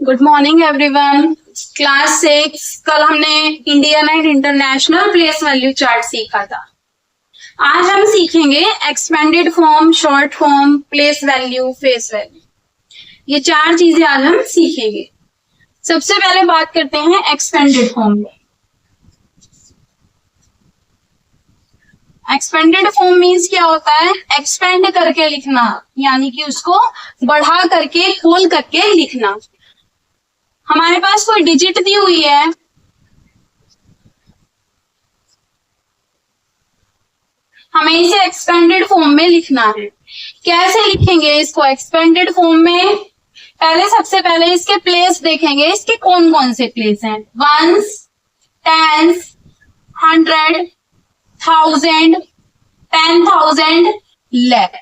Good morning everyone. Class 6 कल हमने Indian and international place value chart सीखा था। आज हम सीखेंगे expanded form, short form, place value, face value. ये चार चीजें आज हम सीखेंगे। सबसे पहले बात करते हैं एक्सपेंडेड फॉर्म में। एक्सपेंडेड फॉर्म मीन्स क्या होता है? एक्सपेंड करके लिखना, यानी कि उसको बढ़ा करके, खोल करके लिखना। हमारे पास कोई डिजिट दी हुई है, हमें इसे एक्सपेंडेड फॉर्म में लिखना है। कैसे लिखेंगे इसको एक्सपेंडेड फॉर्म में? पहले सबसे पहले इसके प्लेस देखेंगे, इसके कौन कौन से प्लेस हैं। Ones, tens, 100, 1000, 10,000, lakh।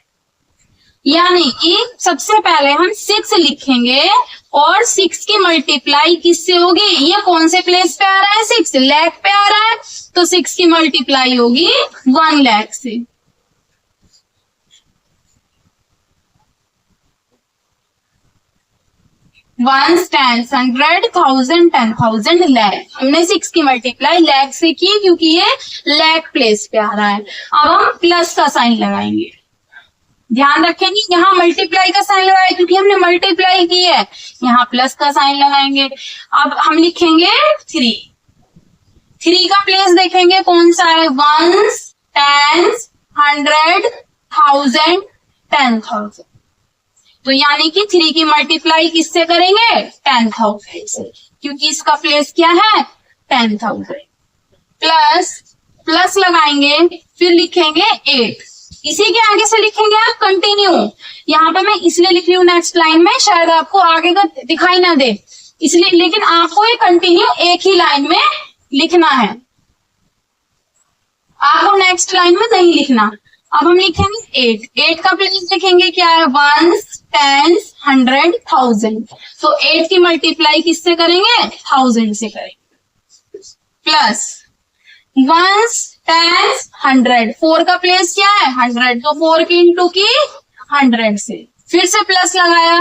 यानी कि सबसे पहले हम 6 लिखेंगे और 6 की मल्टीप्लाई किससे होगी? ये कौन से प्लेस पे आ रहा है? 6 लाख पे आ रहा है, तो 6 की मल्टीप्लाई होगी 1 लाख से। Ones, tens, 100, 1000, 10,000, lakh. हमने 6 की मल्टीप्लाई लाख से की क्योंकि ये लाख प्लेस पे आ रहा है। अब हम प्लस का साइन लगाएंगे। ध्यान रखेंगे, यहाँ मल्टीप्लाई का साइन लगाए क्योंकि हमने मल्टीप्लाई की है, यहाँ प्लस का साइन लगाएंगे। अब हम लिखेंगे 3। 3 का प्लेस देखेंगे कौन सा है? Ones, tens, 100, 1000, 10,000। तो यानी कि 3 की मल्टीप्लाई किससे करेंगे? 10,000 से, क्योंकि इसका प्लेस क्या है? 10,000। प्लस लगाएंगे, फिर लिखेंगे 8। इसी के आगे से लिखेंगे आप कंटिन्यू। यहाँ पे मैं इसलिए लिख रही हूँ नेक्स्ट लाइन में, शायद आपको आगे का दिखाई ना दे इसलिए, लेकिन आपको ये कंटिन्यू एक ही लाइन में लिखना है, आपको नेक्स्ट लाइन में नहीं लिखना। अब हम लिखेंगे 8। 8 का प्लेस देखेंगे क्या है? Ones, tens, 100, 1000। तो 8 की मल्टीप्लाई किससे करेंगे? 1000 से करेंगे। Plus once, tens, 100। 4 का प्लेस क्या है? 100, तो 4 की इंटू की 100 से, फिर से प्लस लगाया।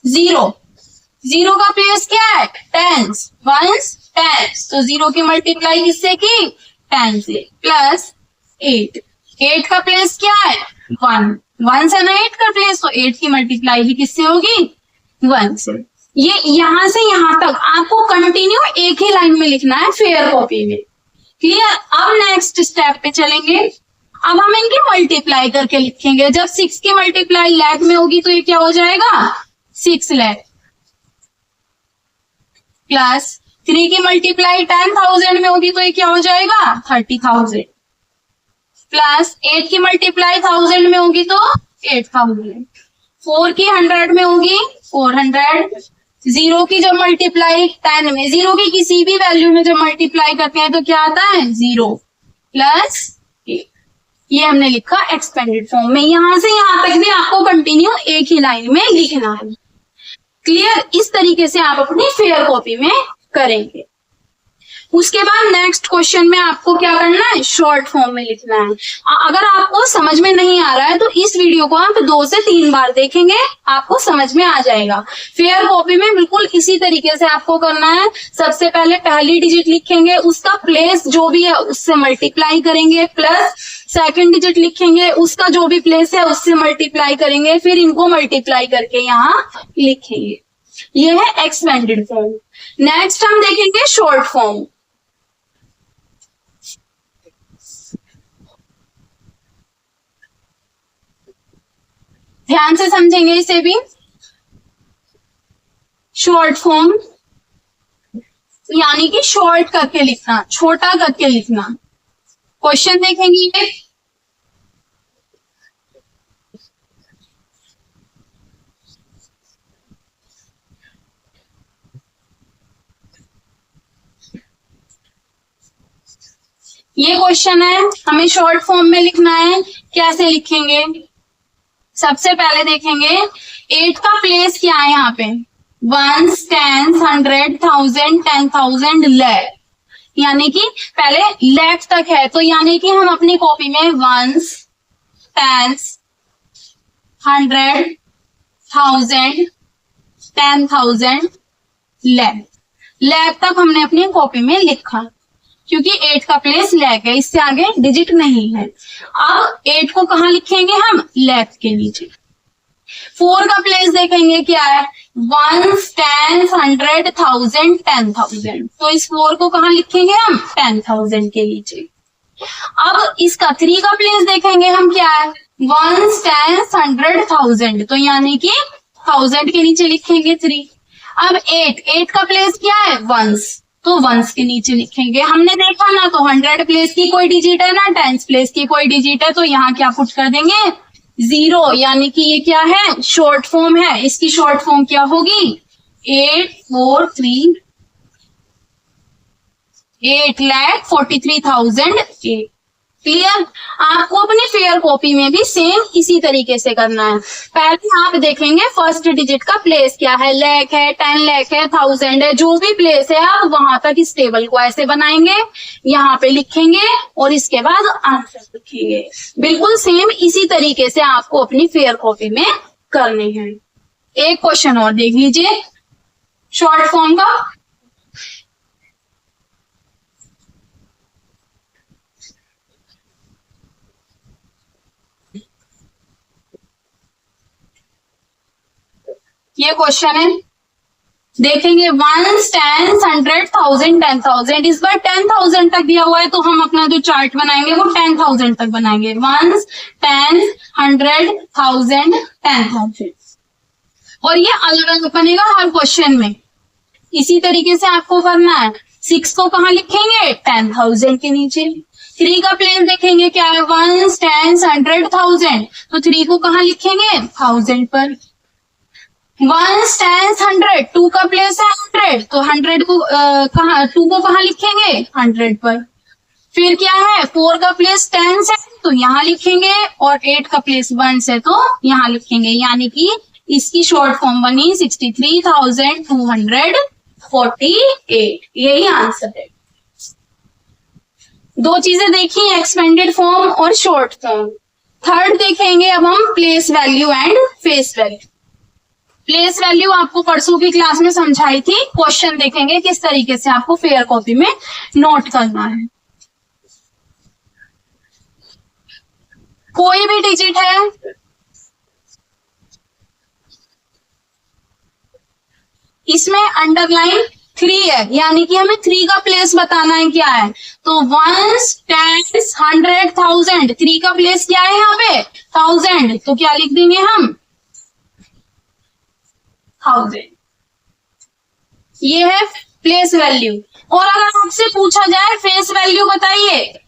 0 का प्लेस क्या है? टेंस, वंस, टेंस, तो 0 की मल्टीप्लाई किससे की? 10 से। प्लस 8 का प्लेस क्या है? 1। 1 से ना 8 का प्लेस, तो 8 की मल्टीप्लाई भी किससे होगी? 1 से। ये यहां से यहां तक आपको कंटिन्यू एक ही लाइन में लिखना है, फेयर कॉपी में। क्लियर? अब नेक्स्ट स्टेप पे चलेंगे। अब हम इनकी मल्टीप्लाई करके लिखेंगे। जब 6 की मल्टीप्लाई लाख में होगी तो ये क्या हो जाएगा? 6 लाख। प्लस 3 की मल्टीप्लाई 10,000 में होगी तो ये क्या हो जाएगा? 30,000। प्लस 8 की मल्टीप्लाई 1000 में होगी तो 8,000। 4 की 100 में होगी 400। 0 की जब मल्टीप्लाई 10 में, 0 की किसी भी वैल्यू में जब मल्टीप्लाई करते हैं तो क्या आता है? 0 प्लस 8। ये हमने लिखा एक्सपेंडेड फॉर्म में। यहां से यहां तक भी आपको कंटिन्यू एक ही लाइन में लिखना है। क्लियर? इस तरीके से आप अपनी फेयर कॉपी में करेंगे। उसके बाद नेक्स्ट क्वेश्चन में आपको क्या करना है? शॉर्ट फॉर्म में लिखना है। अगर आपको समझ में नहीं आ रहा है तो इस वीडियो को आप 2 से 3 बार देखेंगे, आपको समझ में आ जाएगा। फेयर कॉपी में बिल्कुल इसी तरीके से आपको करना है। सबसे पहले पहली डिजिट लिखेंगे, उसका प्लेस जो भी है उससे मल्टीप्लाई करेंगे, प्लस सेकंड डिजिट लिखेंगे, उसका जो भी प्लेस है उससे मल्टीप्लाई करेंगे, फिर इनको मल्टीप्लाई करके यहाँ लिखेंगे। ये है एक्सपेंडेड फॉर्म। नेक्स्ट हम देखेंगे शॉर्ट फॉर्म। ध्यान से समझेंगे इसे भी। शॉर्ट फॉर्म यानी कि शॉर्ट करके लिखना, छोटा करके लिखना। क्वेश्चन देखेंगे। ये क्वेश्चन है, हमें शॉर्ट फॉर्म में लिखना है। कैसे लिखेंगे? सबसे पहले देखेंगे 8 का प्लेस क्या है यहाँ पे? Ones, tens, 100, 1000, 10,000, lakh. यानी कि पहले लाख तक है, तो यानी कि हम अपनी कॉपी में वंस, टेंस, 100, 1000, 10,000, लैब। लैब तक हमने अपनी कॉपी में लिखा, क्योंकि 8 का प्लेस लैब है, इससे आगे डिजिट नहीं है। अब 8 को कहाँ लिखेंगे हम? लैब के नीचे। 4 का प्लेस देखेंगे क्या है? 1, 10, 100, 1000, 10,000। तो इस 4 को कहाँ लिखेंगे हम? 10,000 के नीचे। अब इसका 3 का प्लेस देखेंगे हम क्या है? 1, 10, 100, 1000। तो यानी कि 1000 के नीचे लिखेंगे 3। अब 8 का प्लेस क्या है? 1s, तो 1s के नीचे लिखेंगे। हमने देखा ना, तो 100 प्लेस की कोई डिजिट है ना 10 प्लेस की कोई डिजिट है, तो यहाँ क्या पुट कर देंगे? 0, यानी कि ये क्या है? शॉर्ट फॉर्म है। इसकी शॉर्ट फॉर्म क्या होगी? 843 8,43,008। क्लियर? आपको अपनी फेयर कॉपी में भी सेम इसी तरीके से करना है। पहले आप देखेंगे फर्स्ट डिजिट का प्लेस क्या है, लाख है, 10 लाख है, 1000 है, जो भी प्लेस है आप वहां तक इस टेबल को ऐसे बनाएंगे, यहाँ पे लिखेंगे और इसके बाद आंसर लिखेंगे। बिल्कुल सेम इसी तरीके से आपको अपनी फेयर कॉपी में करने हैं। एक क्वेश्चन और देख लीजिए शॉर्ट फॉर्म का। ये क्वेश्चन है, देखेंगे 1, 10, 100, 1000, 10,000। इस बार 10,000 तक दिया हुआ है, तो हम अपना जो चार्ट बनाएंगे वो 10,000 तक बनाएंगे। 1, 10, 100, 1000, 10,000। और ये अलग अलग बनेगा हर क्वेश्चन में। इसी तरीके से आपको करना है। 6 को कहाँ लिखेंगे? 10,000 के नीचे। 3 का प्लेस देखेंगे क्या है? 1, 10, 100, 1000। तो 3 को कहाँ लिखेंगे? 1000 पर। 1, 10, 100, 2 का प्लेस है 100, तो 100 को कहाँ 2 को कहाँ लिखेंगे? 100 पर। फिर क्या है? 4 का प्लेस 10 है, तो यहाँ लिखेंगे, और 8 का प्लेस 1 से, तो यहाँ लिखेंगे। यानी कि इसकी शॉर्ट फॉर्म बनी 63,248। यही आंसर है। दो चीजें देखी, एक्सपेंडेड फॉर्म और शॉर्ट फॉर्म। थर्ड देखेंगे अब हम place value and face value. Place value आपको परसों की क्लास में समझाई थी। क्वेश्चन देखेंगे किस तरीके से आपको फेयर कॉपी में नोट करना है। कोई भी डिजिट है, इसमें अंडरलाइन 3 है, यानी कि हमें 3 का प्लेस बताना है क्या है। तो 1, 10, 100, 1000, 3 का प्लेस क्या है यहाँ पे? 1000, तो क्या लिख देंगे हम? 1000। ये है प्लेस वैल्यू। और अगर आपसे पूछा जाए फेस वैल्यू बताइए,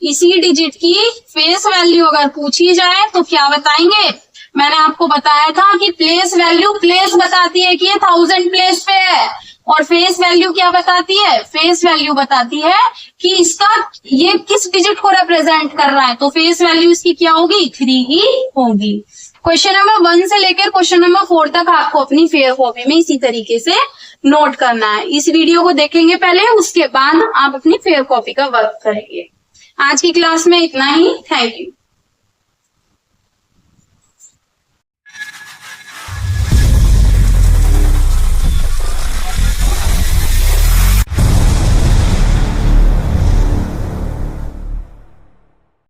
इसी डिजिट की फेस वैल्यू अगर पूछी जाए तो क्या बताएंगे? मैंने आपको बताया था कि प्लेस वैल्यू प्लेस बताती है कि ये 1000 प्लेस पे है, और फेस वैल्यू क्या बताती है? फेस वैल्यू बताती है कि इसका ये किस डिजिट को रिप्रेजेंट कर रहा है। तो फेस वैल्यू इसकी क्या होगी? 3 ही होगी। क्वेश्चन नंबर 1 से लेकर क्वेश्चन नंबर 4 तक आपको अपनी फेयर कॉपी में इसी तरीके से नोट करना है। इस वीडियो को देखेंगे पहले, उसके बाद आप अपनी फेयर कॉपी का वर्क करेंगे। आज की क्लास में इतना ही। Thank you.